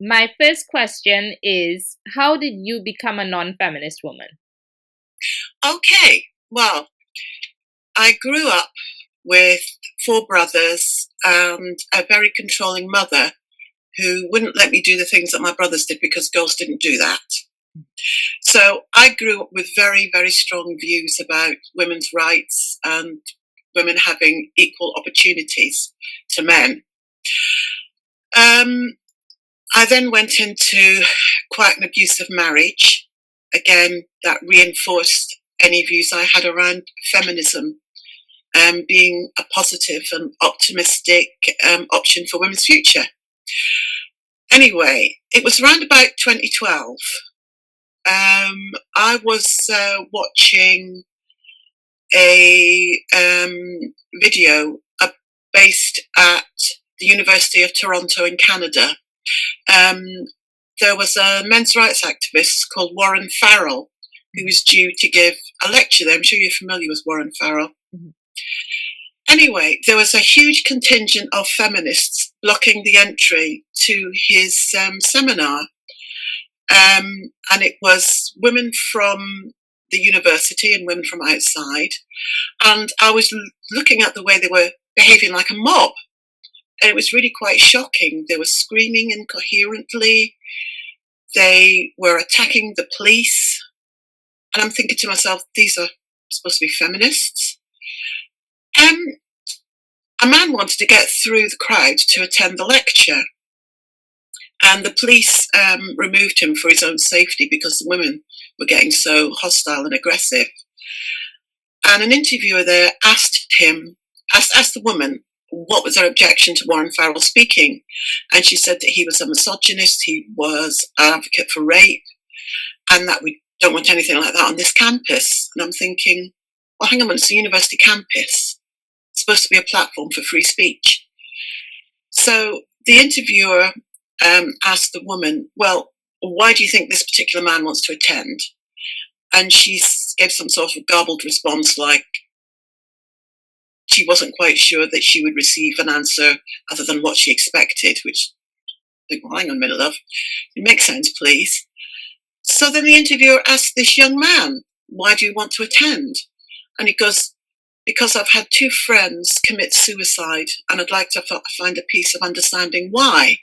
My first question is, how did you become a non-feminist woman? Okay, well, I grew up with four brothers and a very controlling mother who wouldn't let me do the things that my brothers did because girls didn't do that. So I grew up with very, very strong views about women's rights and women having equal opportunities to men. I then went into quite an abusive marriage. Again, that reinforced any views I had around feminism being a positive and optimistic option for women's future. Anyway, it was around about 2012. I was watching a video based at the University of Toronto in Canada. There was a men's rights activist called Warren Farrell who was due to give a lecture there. I'm sure you're familiar with Warren Farrell. Mm-hmm. Anyway, there was a huge contingent of feminists blocking the entry to his seminar. And it was women from the university and women from outside. And I was looking at the way they were behaving like a mob. And it was really quite shocking. They were screaming incoherently. They were attacking the police. And I'm thinking to myself, these are supposed to be feminists. A man wanted to get through the crowd to attend the lecture. And the police removed him for his own safety because the women were getting so hostile and aggressive. And an interviewer there asked the woman, what was her objection to Warren Farrell speaking? And she said that he was a misogynist, he was an advocate for rape, and that we don't want anything like that on this campus. And I'm thinking, well, hang on, it's a university campus. It's supposed to be a platform for free speech. So the interviewer asked the woman, well, why do you think this particular man wants to attend? And she gave some sort of garbled response like she wasn't quite sure that she would receive an answer other than what she expected, which, well, hang on a minute, love. It makes sense, please. So then the interviewer asked this young man, why do you want to attend? And he goes, because I've had two friends commit suicide and I'd like to find a piece of understanding why.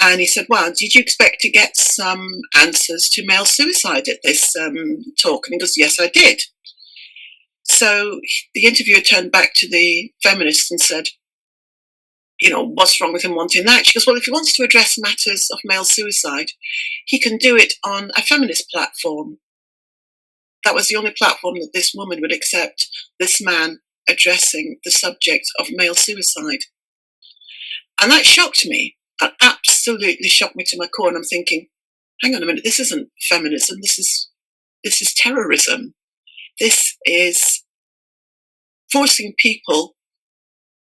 And he said, well, did you expect to get some answers to male suicide at this talk? And he goes, yes, I did. So the interviewer turned back to the feminist and said, you know, what's wrong with him wanting that? She goes, well, if he wants to address matters of male suicide, he can do it on a feminist platform. That was the only platform that this woman would accept this man addressing the subject of male suicide. And that shocked me. That absolutely shocked me to my core. And I'm thinking, hang on a minute, this isn't feminism. This is terrorism. This is forcing people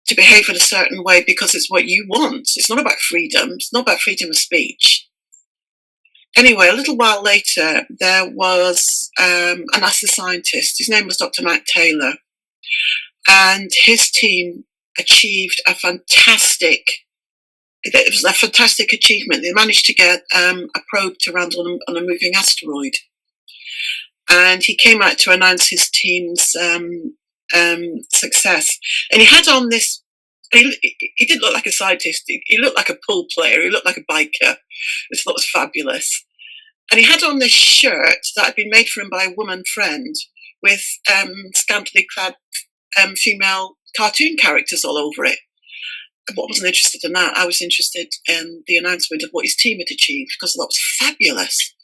to behave in a certain way because it's what you want. It's not about freedom. It's not about freedom of speech. Anyway, a little while later, there was a NASA scientist. His name was Dr. Matt Taylor. And his team achieved a fantastic achievement. They managed to get a probe to land on a moving asteroid. And he came out to announce his team's success. And he had on this, he didn't look like a scientist, he looked like a pool player, he looked like a biker, which I thought was fabulous. And he had on this shirt that had been made for him by a woman friend with scantily clad female cartoon characters all over it. I wasn't interested in that. I was interested in the announcement of what his team had achieved because that was fabulous.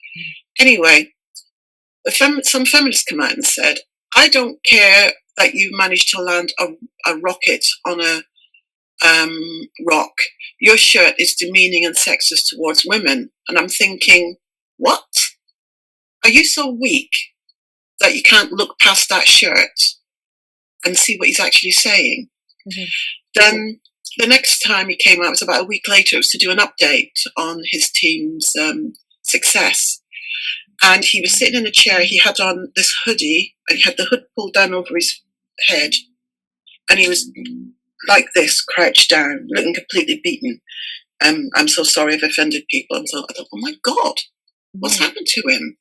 Anyway, some feminists come out and said, I don't care that you managed to land a rocket on a rock. Your shirt is demeaning and sexist towards women. And I'm thinking, what? Are you so weak that you can't look past that shirt and see what he's actually saying? Mm-hmm. Then the next time he came out was about a week later. It was to do an update on his team's success. And he was sitting in a chair. He had on this hoodie, and he had the hood pulled down over his head. And he was like this, crouched down, looking completely beaten. I'm so sorry I've offended people. And so I thought, oh my God, what's happened to him?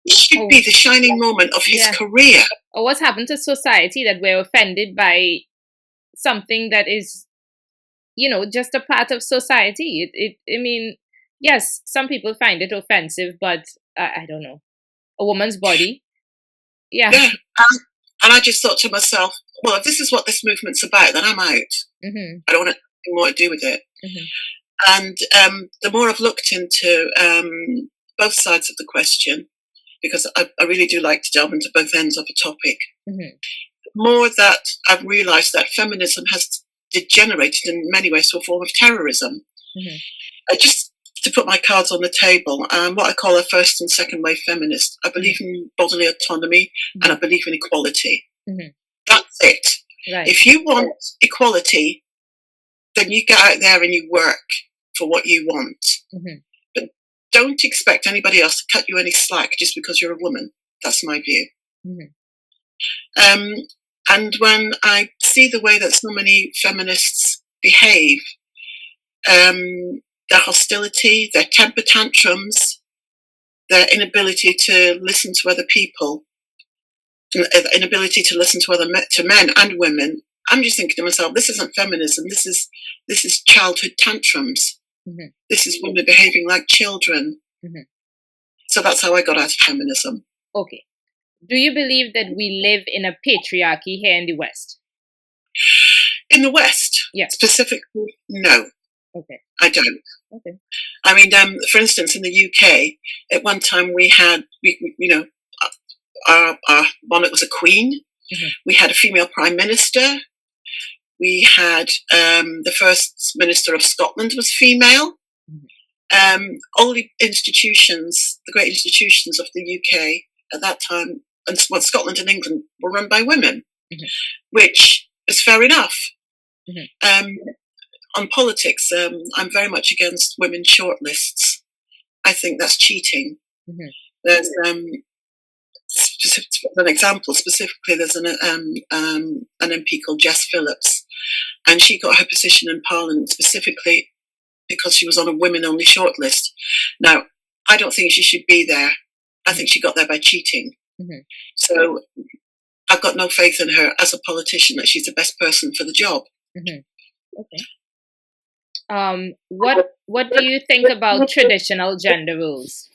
It should be the shining moment of his career. Or what's happened to society that we're offended by something that is, just a part of society. I mean, yes, some people find it offensive, but I don't know. A woman's body. Yeah. And I just thought to myself, well, if this is what this movement's about, then I'm out. I don't want anything more to do with it. And the more I've looked into both sides of the question, because I really do like to delve into both ends of a topic, the more that I've realised that feminism has degenerated in many ways to a form of terrorism. Just to put my cards on the table, I'm what I call a first and second wave feminist. I believe in bodily autonomy and I believe in equality. That's it. Right. If you want equality, then you get out there and you work for what you want. But don't expect anybody else to cut you any slack just because you're a woman. That's my view. And when I see the way that so many feminists behave, their hostility, their temper tantrums, their inability to listen to other people, inability to listen to men and women, I'm just thinking to myself, this isn't feminism. This is childhood tantrums. This is women behaving like children. So that's how I got out of feminism. Okay. Do you believe that we live in a patriarchy here in the West? In the West, specifically, no. Okay. I don't. Okay. I mean, for instance, in the UK, at one time we had, our monarch was a queen. We had a female prime minister. We had the first minister of Scotland was female. All the institutions, the great institutions of the UK at that time, and Scotland and England were run by women, which is fair enough. On politics, I'm very much against women shortlists. I think that's cheating. There's an example specifically. There's an MP called Jess Phillips, and she got her position in Parliament specifically because she was on a women-only shortlist. Now, I don't think she should be there. I think she got there by cheating. So I've got no faith in her as a politician that she's the best person for the job. Okay. What do you think about traditional gender roles?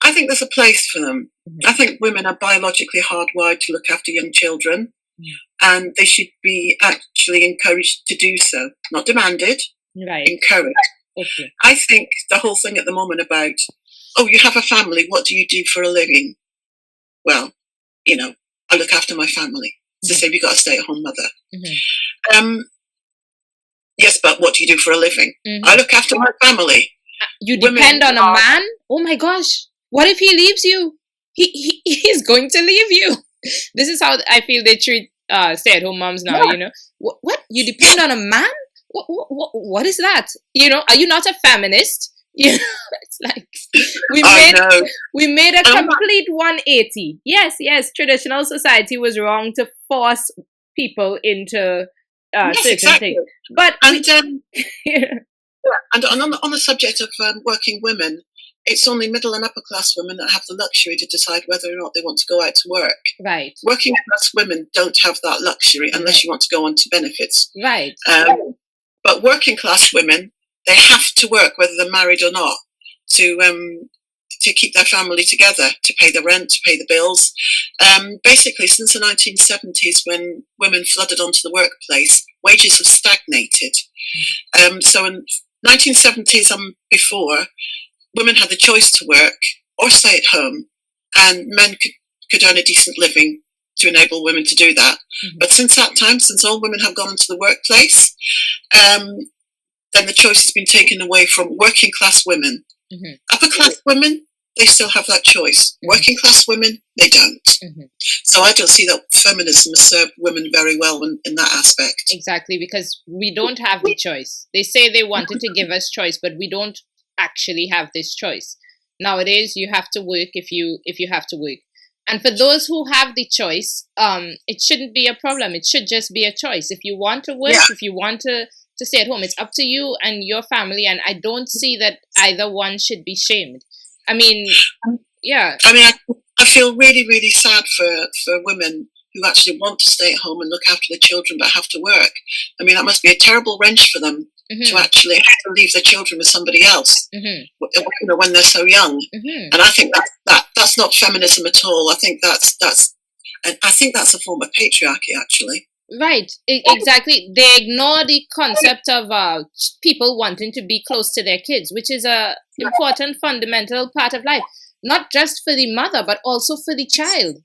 I think there's a place for them. I think women are biologically hardwired to look after young children, and they should be actually encouraged to do so, not demanded, encouraged. Okay. I think the whole thing at the moment about, oh, you have a family, what do you do for a living? Well, I look after my family. It's the same, you've got a stay-at-home mother. Yes, but what do you do for a living? I look after my family. You depend on a man? Oh my gosh. What if he leaves you? He's going to leave you. This is how I feel they treat stay-at-home moms now, What? You depend on a man? What is that? Are you not a feminist? It's like we made a complete 180. Yes, traditional society was wrong to force people into certain things. But and on the subject of working women, it's only middle and upper class women that have the luxury to decide whether or not they want to go out to work. Right. Working class women don't have that luxury unless you want to go on to benefits. Right. But working class women, they have to work whether they're married or not to keep their family together, to pay the rent, to pay the bills. Basically, since the 1970s, when women flooded onto the workplace, wages have stagnated. So in 1970s and before, women had the choice to work or stay at home, and men could earn a decent living to enable women to do that. But since that time, since all women have gone into the workplace, then the choice has been taken away from working class women. Upper class women, they still have that choice. Working class women, they don't. So I don't see that feminism has served women very well in that aspect. Exactly, because we don't have the choice. They say they wanted to give us choice, but we don't actually have this choice. Nowadays, you have to work if you have to work. And for those who have the choice, it shouldn't be a problem. It should just be a choice. If you want to work, if you want to to stay at home. It's up to you and your family, and I don't see that either one should be shamed. I mean, yeah. I mean, I feel really, really sad for women who actually want to stay at home and look after the children but have to work. I mean, that must be a terrible wrench for them to actually have to leave their children with somebody else, when they're so young. And I think that's not feminism at all. I think that's a form of patriarchy, actually. Right, exactly. They ignore the concept of people wanting to be close to their kids, which is a important fundamental part of life, not just for the mother, but also for the child.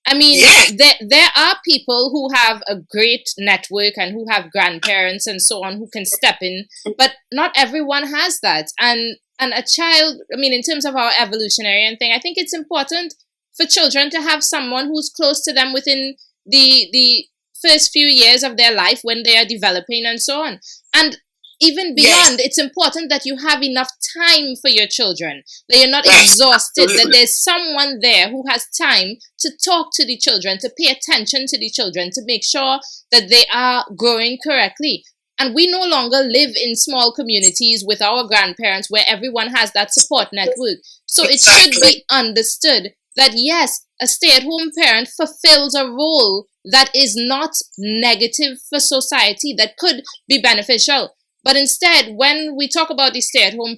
I mean, there are people who have a great network and who have grandparents and so on who can step in, but not everyone has that. And a child, I mean, in terms of our evolutionary and thing, I think it's important for children to have someone who's close to them within the first few years of their life when they are developing and so on. And even beyond, it's important that you have enough time for your children, that you're not exhausted, that there's someone there who has time to talk to the children, to pay attention to the children, to make sure that they are growing correctly. And we no longer live in small communities with our grandparents where everyone has that support network. So it should be understood that, yes, a stay-at-home parent fulfills a role that is not negative for society, that could be beneficial. But instead, when we talk about the stay-at-home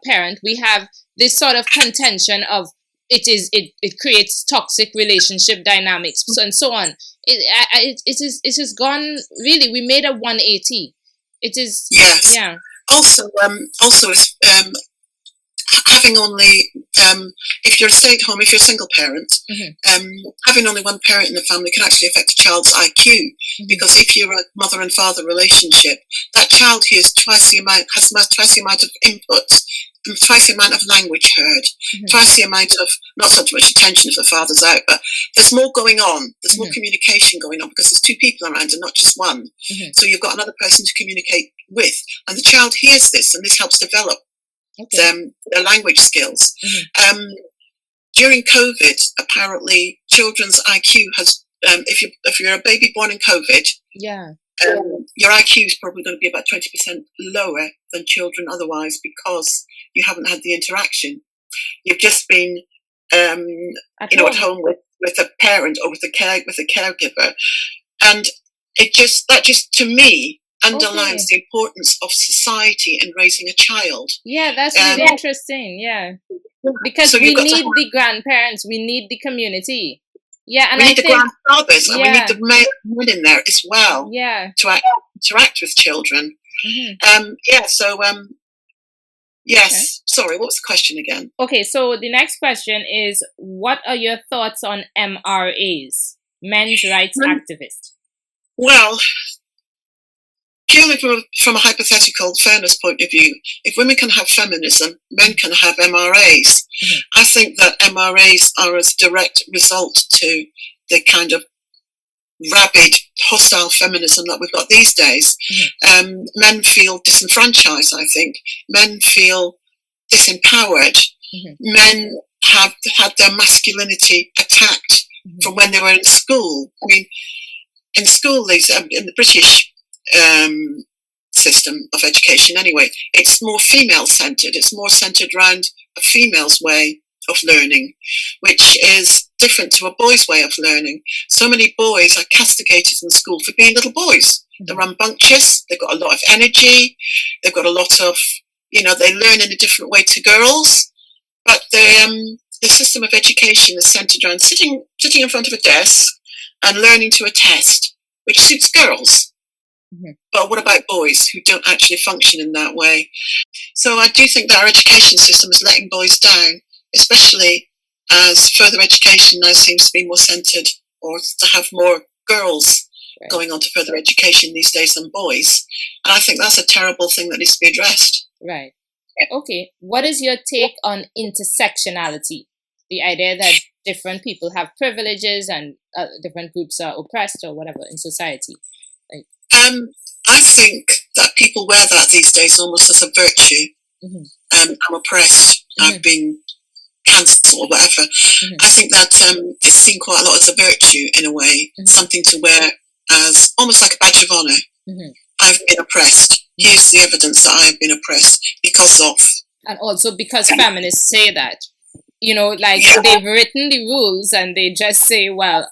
parent, we have this sort of contention of it creates toxic relationship dynamics and so on. It's just gone. Really, we made a 180. It is Also, it's having only if you're a stay-at-home, if you're a single parent, having only one parent in the family can actually affect a child's IQ, because if you're a mother and father relationship, that child hears twice the amount of input, and twice the amount of language heard, twice the amount of, not so much attention if the father's out, but there's more going on, there's more communication going on, because there's two people around and not just one. So you've got another person to communicate with, and the child hears this, and this helps develop their language skills. During COVID, apparently, children's IQ has, if you're a baby born in COVID, your IQ is probably going to be about 20% lower than children otherwise, because you haven't had the interaction. You've just been, at home with a parent or with a caregiver, and that just to me underlines the importance of society in raising a child. Yeah, that's really interesting. Yeah, because we need the grandparents, we need the community. Yeah, and we need the grandfathers, and we need the men in there as well. Yeah, to interact with children. Yes. Sorry, what was the question again? Okay, so the next question is, what are your thoughts on MRAs, men's rights activists? Well, purely from a hypothetical fairness point of view, if women can have feminism, men can have MRAs. I think that MRAs are a direct result to the kind of rabid, hostile feminism that we've got these days. Men feel disenfranchised, I think. Men feel disempowered. Men have had their masculinity attacked from when they were in school. I mean, in school, in the British system of education anyway, it's more female-centred. It's more centred around a female's way of learning, which is different to a boy's way of learning. So many boys are castigated in school for being little boys. They're rambunctious, they've got a lot of energy, they've got a lot of, they learn in a different way to girls, but the system of education is centred around sitting in front of a desk and learning to a test, which suits girls. But what about boys who don't actually function in that way? So I do think that our education system is letting boys down, especially as further education now seems to be more centred, or to have more girls going on to further education these days than boys. And I think that's a terrible thing that needs to be addressed. Right. Okay. What is your take on intersectionality? The idea that different people have privileges and different groups are oppressed or whatever in society. I think that people wear that these days almost as a virtue. I'm oppressed, I've been cancelled or whatever. I think that it's seen quite a lot as a virtue in a way, something to wear as almost like a badge of honour. I've been oppressed. Here's the evidence that I've been oppressed because of. And also because feminists say that, like they've written the rules and they just say, well,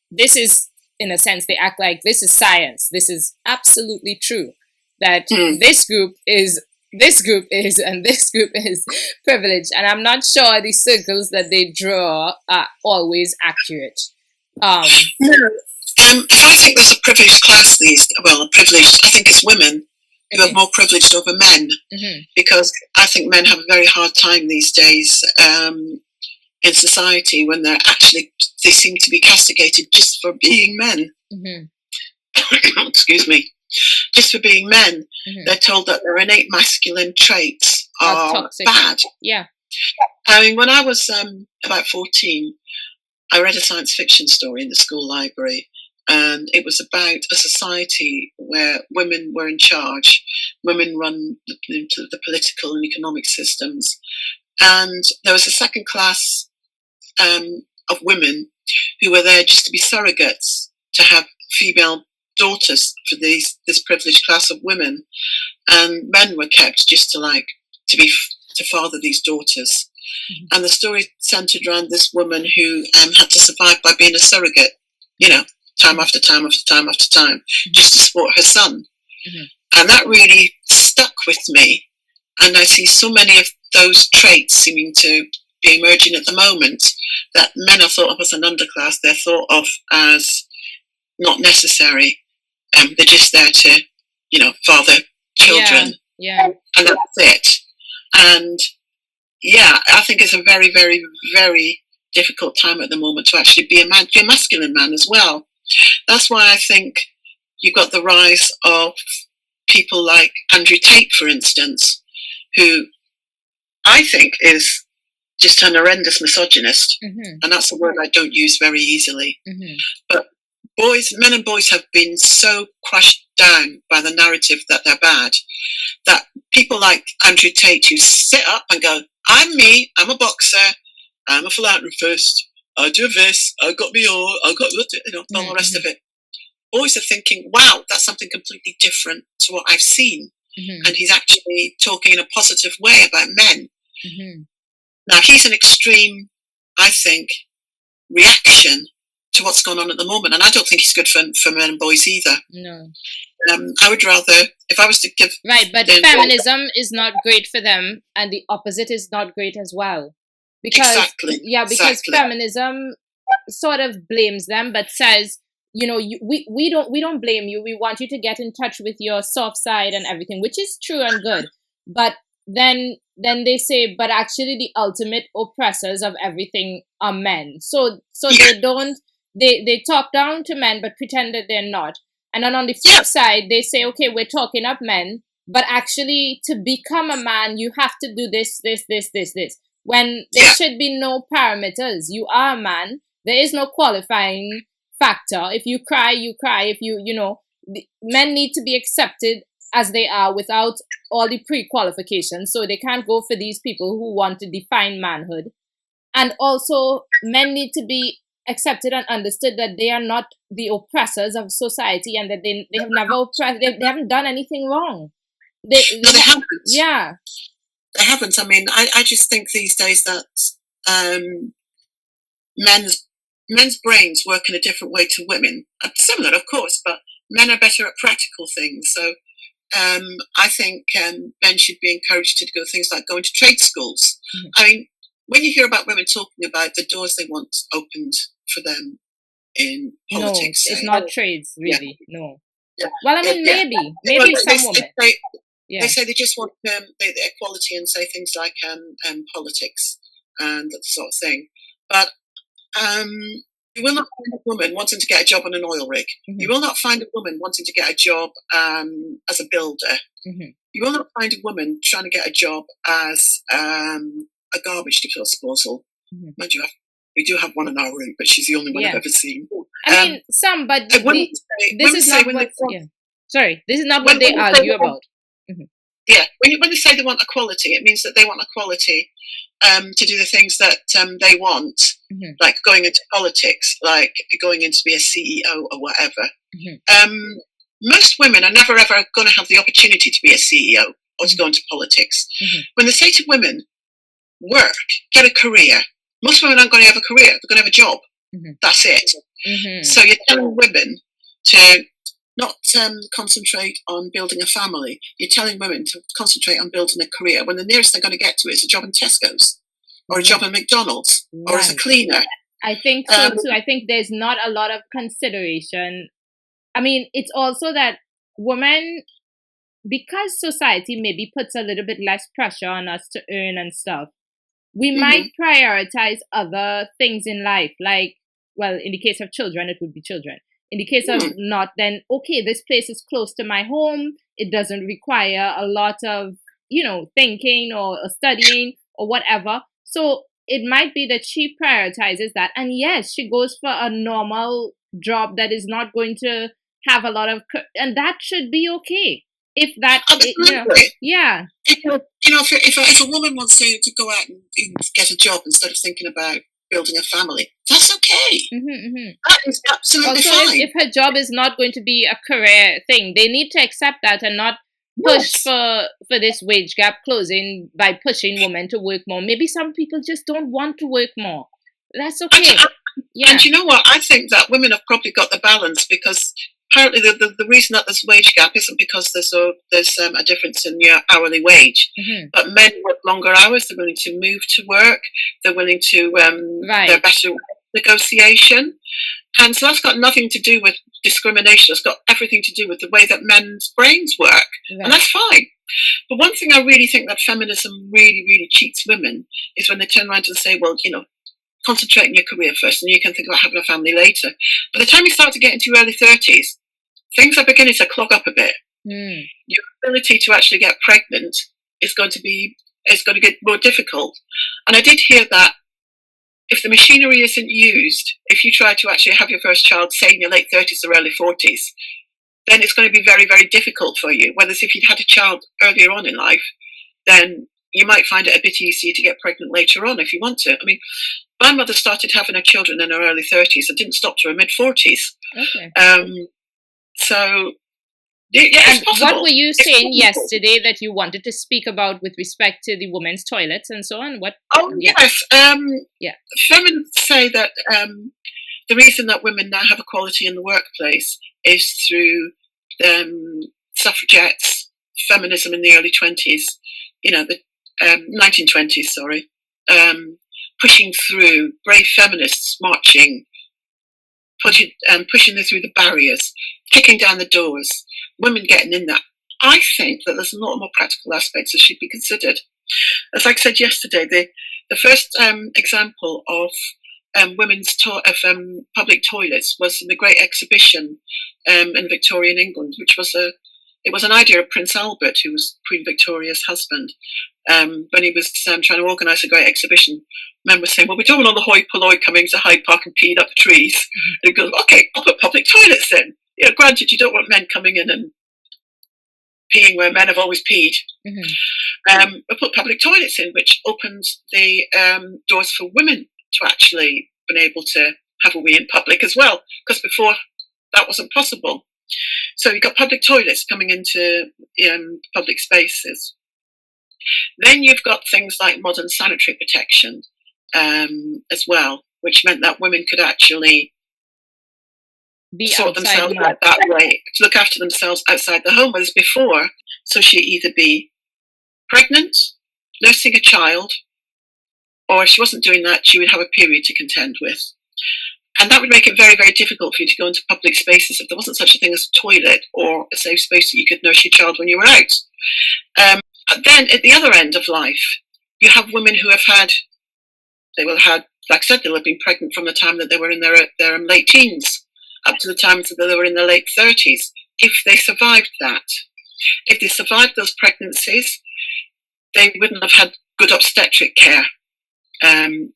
this is, in a sense, they act like this is science. This is absolutely true. That this group is, and this group is privileged. And I'm not sure the circles that they draw are always accurate. No. If I think there's a privileged class I think it's women who have more privilege over men, because I think men have a very hard time these days in society when they seem to be castigated just for being men. Excuse me. Just for being men. They're told that their innate masculine traits are bad. Yeah. I mean, when I was about 14, I read a science fiction story in the school library, and it was about a society where women were in charge. Women run the political and economic systems. And there was a second class of women who were there just to be surrogates, to have female daughters for this privileged class of women. And men were kept just to father these daughters. And the story centered around this woman who had to survive by being a surrogate, time after time after time after time, just to support her son. And that really stuck with me. And I see so many of those traits seeming to be emerging at the moment, that men are thought of as an underclass. They're thought of as not necessary. They're just there to, father children. Yeah. And that's it. And I think it's a very, very, very difficult time at the moment to actually be a masculine man as well. That's why I think you've got the rise of people like Andrew Tate, for instance, who I think is just an horrendous misogynist. And that's a word I don't use very easily. But men and boys have been so crushed down by the narrative that they're bad, that people like Andrew Tate, who sit up and go, I'm me, I'm a boxer, I'm a philanthropist, I do this, I got me all, I got all the rest of it. Boys are thinking, wow, that's something completely different to what I've seen. And he's actually talking in a positive way about men. Now, he's an extreme, I think, reaction to what's going on at the moment. And I don't think he's good for men and boys either. No. I would rather, if I was to give... Right, but feminism is not great for them, and the opposite is not great as well. Because feminism sort of blames them, but says, we don't blame you. We want you to get in touch with your soft side and everything, which is true and good. But then they say, but actually the ultimate oppressors of everything are men. So they talk down to men, but pretend that they're not. And then on the flip side, they say, okay, we're talking up men, but actually to become a man, you have to do this. When there should be no parameters. You are a man. There is no qualifying factor. If you cry, you cry. If men need to be accepted as they are without all the pre-qualifications. So they can't go for these people who want to define manhood. And also, men need to be accepted and understood that they are not the oppressors of society, and that they have never oppressed, they haven't done anything wrong. They haven't. Yeah. They haven't. I mean, I just think these days that men's brains work in a different way to women. Similar, of course, but men are better at practical things. So I think men should be encouraged to go things like going to trade schools. I mean, when you hear about women talking about the doors they want opened for them in politics, no, it's not trades, really. No. Yeah. Well, I mean, maybe some women. They say they just want the equality and say things like politics and that sort of thing. But you will not find a woman wanting to get a job on an oil rig. You will not find a woman wanting to get a job as a builder. You will not find a woman trying to get a job as a garbage disposal. Mind you, we do have one in our room, but she's the only one I've ever seen. I mean, some, but this is not what... Sorry, this is not what they argue about. Yeah, when they say they want equality, it means that they want equality to do the things that they want, like going into politics, like going in to be a CEO or whatever. most women are never ever going to have the opportunity to be a CEO or to go into politics. When they say to women, work, get a career, most women aren't going to have a career. They're going to have a job. That's it. So you're telling women to not concentrate on building a family. You're telling women to concentrate on building a career when the nearest they're going to get to it is a job in Tesco's or a job in McDonald's or as a cleaner. I think so too. I think there's not a lot of consideration. I mean, it's also that women, because society maybe puts a little bit less pressure on us to earn and stuff, we might prioritize other things in life. Like, well, in the case of children, it would be children. In the case of not, then, okay, this place is close to my home. It doesn't require a lot of, thinking or studying or whatever. So it might be that she prioritizes that. And yes, she goes for a normal job that is not going to have a lot of, and that should be okay. If that, yeah. If a woman wants to go out and get a job instead of thinking about building a family, that's okay. That is absolutely fine. If her job is not going to be a career thing, they need to accept that and not push for this wage gap closing by pushing women to work more. Maybe some people just don't want to work more. That's okay. And you know what? I think that women have probably got the balance, because apparently the reason that there's wage gap isn't because there's a difference in your hourly wage, but men work longer hours. They're willing to move to work. They're willing to they're better negotiation, and so that's got nothing to do with discrimination. It's got everything to do with the way that men's brains work, and that's fine. But one thing I really think that feminism really, really cheats women is when they turn around and say, well, concentrate on your career first and you can think about having a family later. By the time you start to get into your early 30s, things are beginning to clog up a bit. Your ability to actually get pregnant is going to get more difficult. And I did hear that if the machinery isn't used, if you try to actually have your first child, say in your late 30s or early 40s, then it's going to be very, very difficult for you. Whereas if you'd had a child earlier on in life, then you might find it a bit easier to get pregnant later on if you want to. I mean, my mother started having her children in her early 30s and didn't stop to her mid 40s. Okay. So, it's possible. What were you saying yesterday that you wanted to speak about with respect to the women's toilets and so on? Yes. Feminists say that the reason that women now have equality in the workplace is through suffragettes, feminism in the early 20s, the 1920s, sorry. Pushing through, brave feminists marching, pushing them through the barriers, kicking down the doors, women getting in there. I think that there's a lot more practical aspects that should be considered. As I said yesterday, the first example of women's public toilets was in the Great Exhibition in Victorian England, which was an idea of Prince Albert, who was Queen Victoria's husband. When he was trying to organise a great exhibition, men were saying, well, we don't want all the hoi polloi coming to Hyde Park and peeing up the trees. And he goes, okay, I'll put public toilets in. Granted, you don't want men coming in and peeing where men have always peed. But put public toilets in, which opens the doors for women to actually be able to have a wee in public as well, because before that wasn't possible. So you've got public toilets coming into public spaces. Then you've got things like modern sanitary protection as well, which meant that women could actually sort themselves out that way, to look after themselves outside the home, whereas before, so she'd either be pregnant, nursing a child, or if she wasn't doing that, she would have a period to contend with. And that would make it very, very difficult for you to go into public spaces if there wasn't such a thing as a toilet or a safe space that you could nurse your child when you were out. Then at the other end of life, you have women who have had, like I said, they'll have been pregnant from the time that they were in their late teens up to the time that they were in their late 30s, if they survived that. If they survived those pregnancies, they wouldn't have had good obstetric care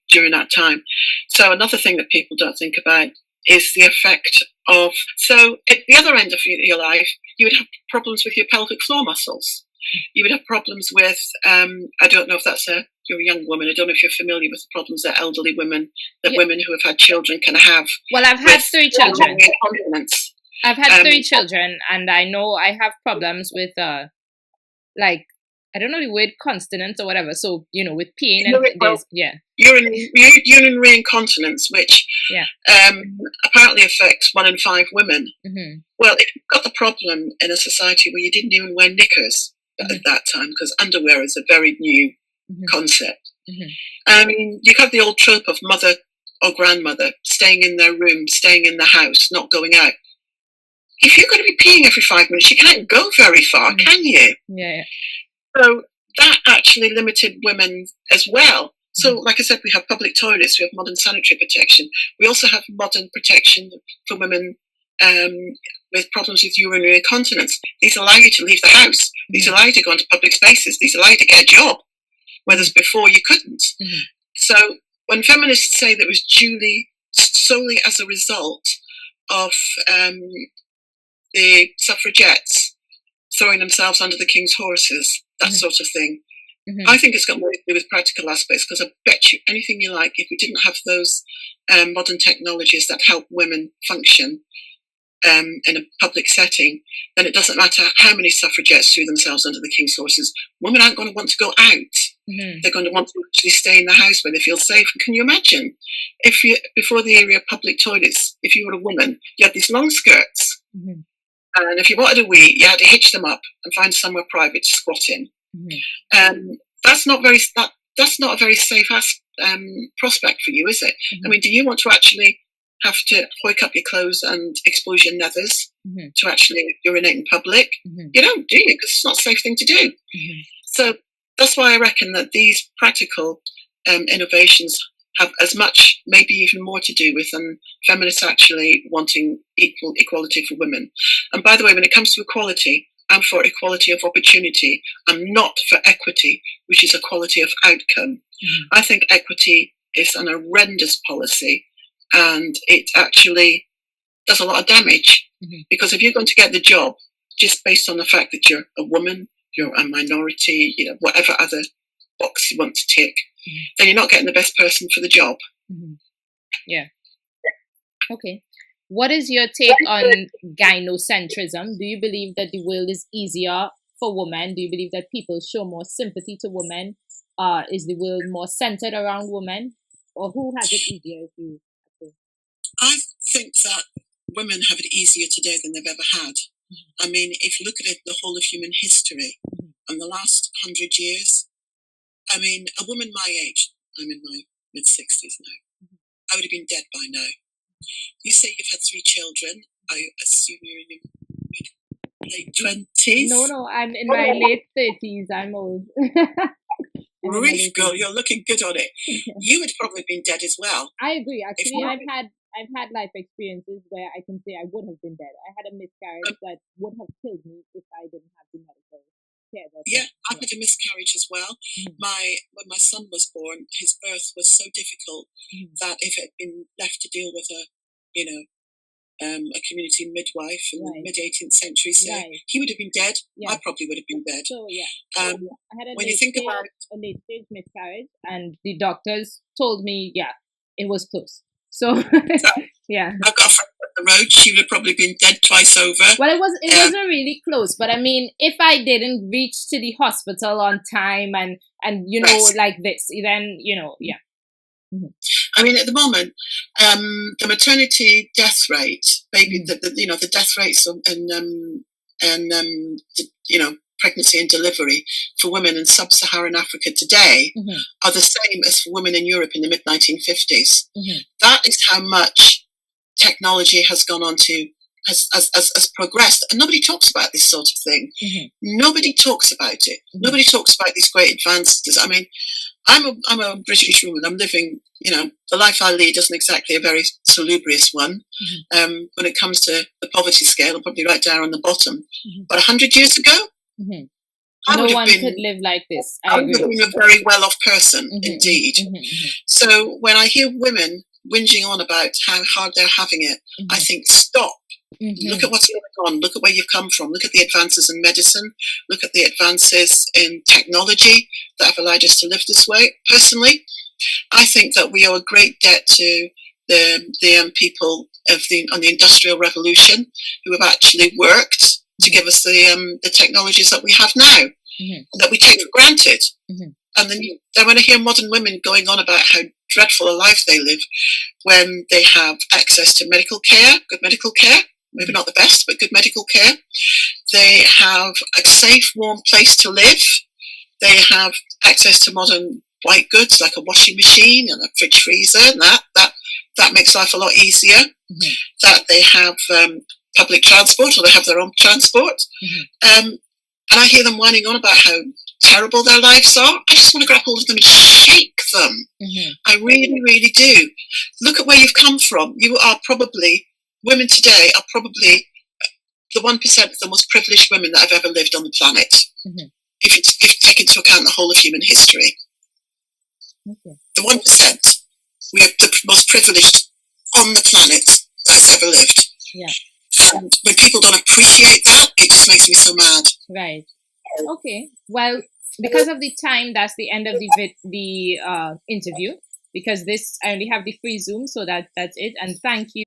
during that time. So another thing that people don't think about is the effect of, so at the other end of your life, you would have problems with your pelvic floor muscles. You would have problems with, I don't know if you're a young woman, I don't know if you're familiar with the problems that elderly women, that women who have had children can have. Well, I've had 3 children. Incontinence. I've had 3 children, and I know I have problems with like, I don't know the word, continence or whatever. So with peeing and urinary incontinence, which apparently affects 1 in 5 women. Mm-hmm. Well, if you've got the problem in a society where you didn't even wear knickers at that time, because underwear is a very new concept. I mean, you have the old trope of mother or grandmother staying in their room, staying in the house, not going out. If you're going to be peeing every 5 minutes, you can't go very far, can you? Yeah. So that actually limited women as well. So, like I said, we have public toilets, we have modern sanitary protection. We also have modern protection for women with problems with urinary incontinence. These allow you to leave the house. These allow you to go into public spaces. These allow you to get a job, whereas before you couldn't. So when feminists say that it was solely as a result of the suffragettes throwing themselves under the king's horses, that sort of thing, I think it's got more to do with practical aspects, because I bet you anything you like, if we didn't have those modern technologies that help women function in a public setting, then it doesn't matter how many suffragettes threw themselves under the king's horses. Women aren't going to want to go out. They're going to want to actually stay in the house where they feel safe. Can you imagine if before the era of public toilets, if you were a woman, you had these long skirts, and if you wanted a wee, you had to hitch them up and find somewhere private to squat in. That's not a very safe prospect for you, is it? I mean, do you want to actually have to hoik up your clothes and expose your nethers to actually urinate in public? You don't, do you? Because it's not a safe thing to do. So that's why I reckon that these practical innovations have as much, maybe even more to do with feminists actually wanting equality for women. And by the way, when it comes to equality, I'm for equality of opportunity. I'm not for equity, which is equality of outcome. I think equity is an horrendous policy, and it actually does a lot of damage. Because if you're going to get the job just based on the fact that you're a woman, you're a minority, whatever other box you want to tick, then you're not getting the best person for the job. Yeah. Okay. What is your take on gynocentrism? Do you believe that the world is easier for women? Do you believe that people show more sympathy to women? Is the world more centered around women? Or who has it easier? I think that women have it easier today than they've ever had. I mean, if you look at it, the whole of human history and the last 100 years, I mean, a woman my age, I'm in my mid-60s now, I would have been dead by now. You say you've had 3 children. I assume you're in your late 20s? No, I'm in my late 30s. I'm old. Really, girl, you're looking good on it. You would probably have been dead as well. I agree. Actually, I've had life experiences where I can say I would have been dead. I had a miscarriage that would have killed me if I didn't have the medical care. Yeah, I had a miscarriage as well. When my son was born, his birth was so difficult that if it had been left to deal with a community midwife in the mid-18th century, he would have been dead. I probably would have been dead. So I had a late stage miscarriage, and the doctors told me, it was close. So yeah, I've got a friend up the road. She would have probably been dead twice over. Well, it wasn't really close, but I mean, if I didn't reach to the hospital on time and like this, then I mean, at the moment, the maternity death rate, the death rates and pregnancy and delivery for women in sub-Saharan Africa today are the same as for women in Europe in the mid-1950s. That is how much technology has gone on to has progressed, and nobody talks about this sort of thing. Nobody talks about it. Nobody talks about these great advances. I mean, I'm a British woman. I'm living, the life I lead isn't exactly a very salubrious one. When it comes to the poverty scale, I'm probably right down on the bottom. But 100 years ago, no one could live like this. I would have been a very well-off person, indeed. So when I hear women whinging on about how hard they're having it, I think, stop. Look at what's going on. Look at where you've come from. Look at the advances in medicine. Look at the advances in technology that have allowed us to live this way. Personally, I think that we owe a great debt to the people on the Industrial Revolution, who have actually worked to give us the technologies that we have now, that we take for granted. And then when I hear modern women going on about how dreadful a life they live when they have access to medical care, good medical care, maybe not the best, but good medical care. They have a safe, warm place to live. They have access to modern white goods like a washing machine and a fridge freezer, and that makes life a lot easier. That they have public transport, or they have their own transport. And I hear them whining on about how terrible their lives are. I just want to grab hold of them and shake them. I really, really do. Look at where you've come from. You are probably, women today are probably the 1% of the most privileged women that have ever lived on the planet. If you take into account the whole of human history. The 1%. We are the most privileged on the planet that has ever lived. And when people don't appreciate that, it just makes me so mad. Right. Okay. Well, because of the time, that's the end of the interview. Because I only have the free Zoom, so that's it. And thank you.